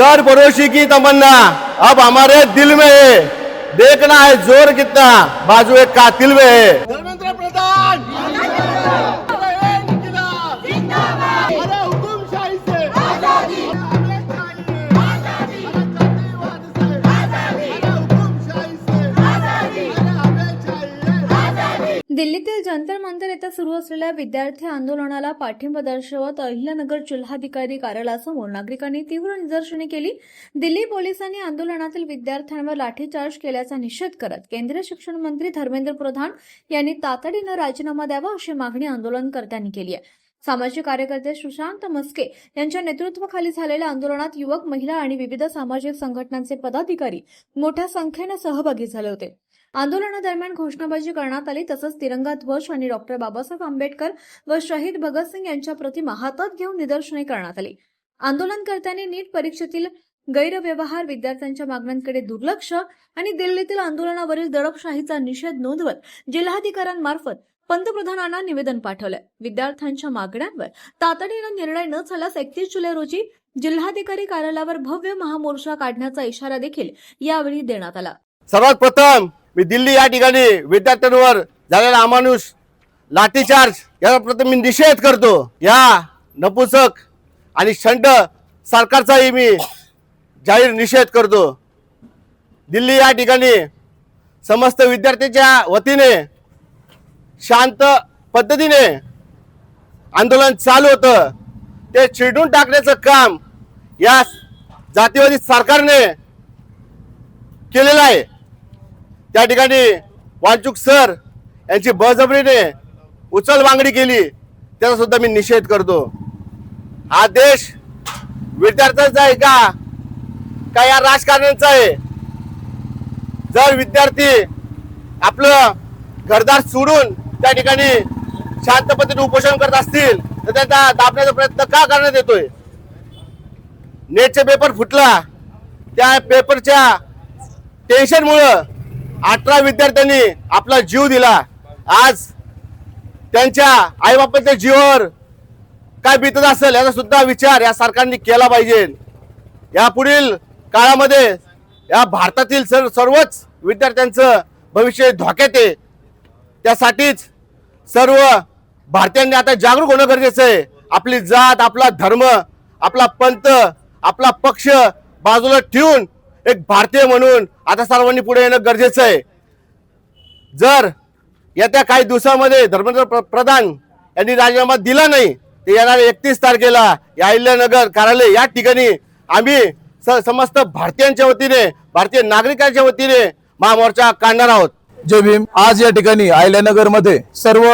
Sir भरोसे की तमन्ना अब हमारे दिल में है, देखना है जोर कितना बाजू एक कातिल में है। धर्मेंद्र प्रधान अरे इनकलाब जिंदाबाद, अरे हुकुमशाही से आजादी, हमें चाहिए आजादी, अरे जातिवाद से आजादी, अरे हुकुमशाही से आजादी, अरे हमें चाहिए आजादी। दिल्लीतील जंतर मंतर येथे सुरू असलेल्या विद्यार्थी आंदोलनाला पाठिंबा दर्शवत अहिल्यानगर जिल्हाधिकारी कार्यालयासमोर नागरिकांनी तीव्र निदर्शने केली। दिल्ली पोलिसांनी आंदोलनातील विद्यार्थ्यांवर लाठीचार्ज केल्याचा निषेध करत केंद्रीय शिक्षण मंत्री धर्मेंद्र प्रधान यांनी तातडीने राजीनामा द्यावा अशी मागणी आंदोलनकर्त्यांनी केली आहे। सामाजिक कार्यकर्ते सुशांत मस्के यांच्या नेतृत्वाखाली झालेल्या आंदोलनात युवक, महिला आणि विविध सामाजिक संघटनांचे पदाधिकारी मोठ्या संख्येने सहभागी झाले होते। आंदोलनादरम्यान घोषणाबाजी करण्यात आली, तसंच तिरंगा ध्वज आणि डॉक्टर बाबासाहेब आंबेडकर व शहीद भगतसिंग यांच्या प्रतिमा हातात घेऊन निदर्शने करण्यात आली। आंदोलनकर्त्यांनी नीट परीक्षेतील गैरव्यवहार, विद्यार्थ्यांच्या मागण्यांकडे दुर्लक्ष आणि दिल्लीतील आंदोलनावरील दडपशाहीचा निषेध नोंदवत जिल्हाधिकाऱ्यांमार्फत पंतप्रधानांना निवेदन पाठवले। विद्यार्थ्यांच्या मागण्यांवर तातडीने निर्णय न झाल्यास 31 जुलै रोजी जिल्हाधिकारी कार्यालयावर भव्य महामोर्चा काढण्याचा इशारा देखील यावेळी देण्यात आला। सर्वात प्रथम मी दिल्ली या ठिकाणी विद्यार्थ्यांवर झालेला अमानुष लाठीचार्ज याचा प्रथम मी निषेध करतो। या नपुसक आणि शंड सरकारचाही मी जाहीर निषेध करतो। दिल्ली या ठिकाणी समस्त विद्यार्थ्यांच्या वतीने शांत पद्धतीने आंदोलन चालू होतं, ते चिरडून टाकण्याचं काम या जातीवादी सरकारने केलेलं आहे। त्या ठिकाणी वांचूक सर यांची बळजबरीने उचलबांगडी केली, त्याचा सुद्धा मी निषेध करतो। हा देश विद्यार्थ्यांचा आहे का या राजकारण्यांचा आहे? जर विद्यार्थी आपलं घरदार सोडून त्या ठिकाणी शांत पद्धतीने उपोषण करत असतील तर त्यांचा दाबण्याचा प्रयत्न का करण्यात येतोय? नेटचा पेपर फुटला, त्या पेपरच्या टेन्शनमुळे 18 विद्यार्थ्यांनी आपला जीव दिला। आज त्यांच्या आईबापांच्या जीवावर काय बीतत असेल याचा सुद्धा विचार या सरकारने केला पाहिजे। या पुढील काळामध्ये या भारतातील सर्वच विद्यार्थ्यांचं भविष्य धोक्यात आहे। त्यासाठीच सर्व भारतीयांनी आता जागरूक होणं गरजेचं आहे। आपली जात, आपला धर्म, आपला पंथ, आपला पक्ष बाजूला ठेवून एक भारतीय म्हणून आता सर्वांनी पुढे येणं गरजेचं आहे। जर येत्या काही दिवसामध्ये धर्मेंद्र प्रधान यांनी राजीनामा दिला नाही तर येणाऱ्या 31 तारखेला या अहिल्यानगर कार्यालय या ठिकाणी आम्ही समस्त भारतीयांच्या वतीने, भारतीय नागरिकांच्या वतीने महामोर्चा काढणार आहोत। जय भीम। आज या ठिकाणी अहिल्यानगर मध्ये सर्व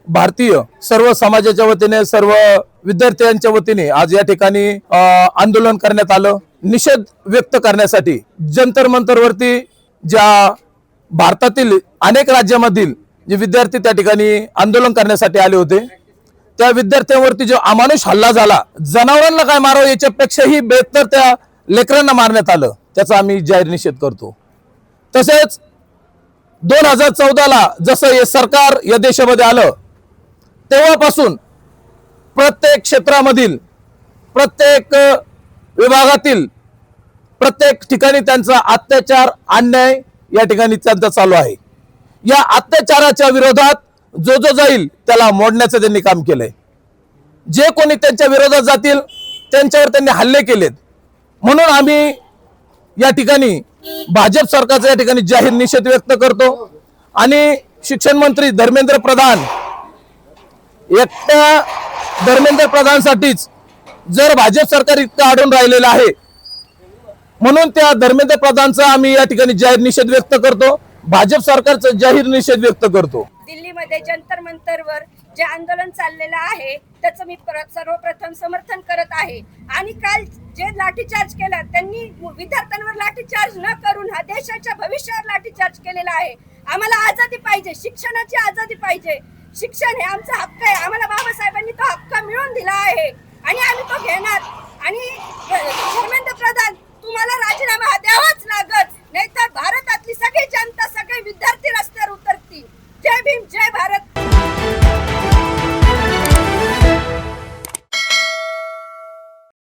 भारतीय, सर्व समाजाच्या वतीने, सर्व विद्यार्थ्यांच्या वतीने आज या ठिकाणी आंदोलन करण्यात आलं। निषेध व्यक्त करण्यासाठी जंतर मंतर वरती ज्या भारतातील अनेक राज्यांमधील जे विद्यार्थी त्या ठिकाणी आंदोलन करण्यासाठी आले होते, त्या विद्यार्थ्यांवरती जो अमानुष हल्ला झाला, जनावरांना काय मारावं याच्यापेक्षाही बेहतर त्या लेकरांना मारण्यात आलं, त्याचा आम्ही जाहीर निषेध करतो। तसेच 2014ला जसं हे सरकार या देशामध्ये आलं तेव्हापासून प्रत्येक क्षेत्रामधील, प्रत्येक विभागातील, प्रत्येक ठिकाणी त्यांचा अत्याचार, अन्याय या ठिकाणी त्यांचा चालू आहे। या अत्याचाराच्या विरोधात जो जाईल त्याला मोडण्याचं त्यांनी काम केलंय। जे कोणी त्यांच्या विरोधात जातील त्यांच्यावर त्यांनी हल्ले केलेत। म्हणून आम्ही या ठिकाणी भाजप सरकारचा या ठिकाणी जाहीर निषेध व्यक्त करतो आणि शिक्षण मंत्री धर्मेंद्र प्रधान, एकट्या धर्मेंद्र प्रधानसाठीच जर भाजप सरकार इतकं अडून राहिलेलं आहे, म्हणून त्या धर्मेंद्र प्रधानचा आम्ही या ठिकाणी जाहीर निषेध व्यक्त करतो, भाजप सरकारचा जाहीर निषेध व्यक्त करतो। दिल्लीमध्ये जंतर मंतरवर जे आंदोलन चाललेलं आहे त्याचं मी सर्वप्रथम समर्थन करत आहे। आणि काल जे लाठीचार्ज केला त्यांनी विद्यार्थ्यांवर लाठीचार्ज न करून हा देशाच्या भविष्यावर लाठीचार्ज केलेला आहे। आम्हाला आझादी पाहिजे, शिक्षणाची आझादी पाहिजे। शिक्षण हे आमचा हक्क आहे, आम्हाला बाबासाहेबांनी तो हक्क मिळवून दिला आहे आणि आम्ही तो घेणार।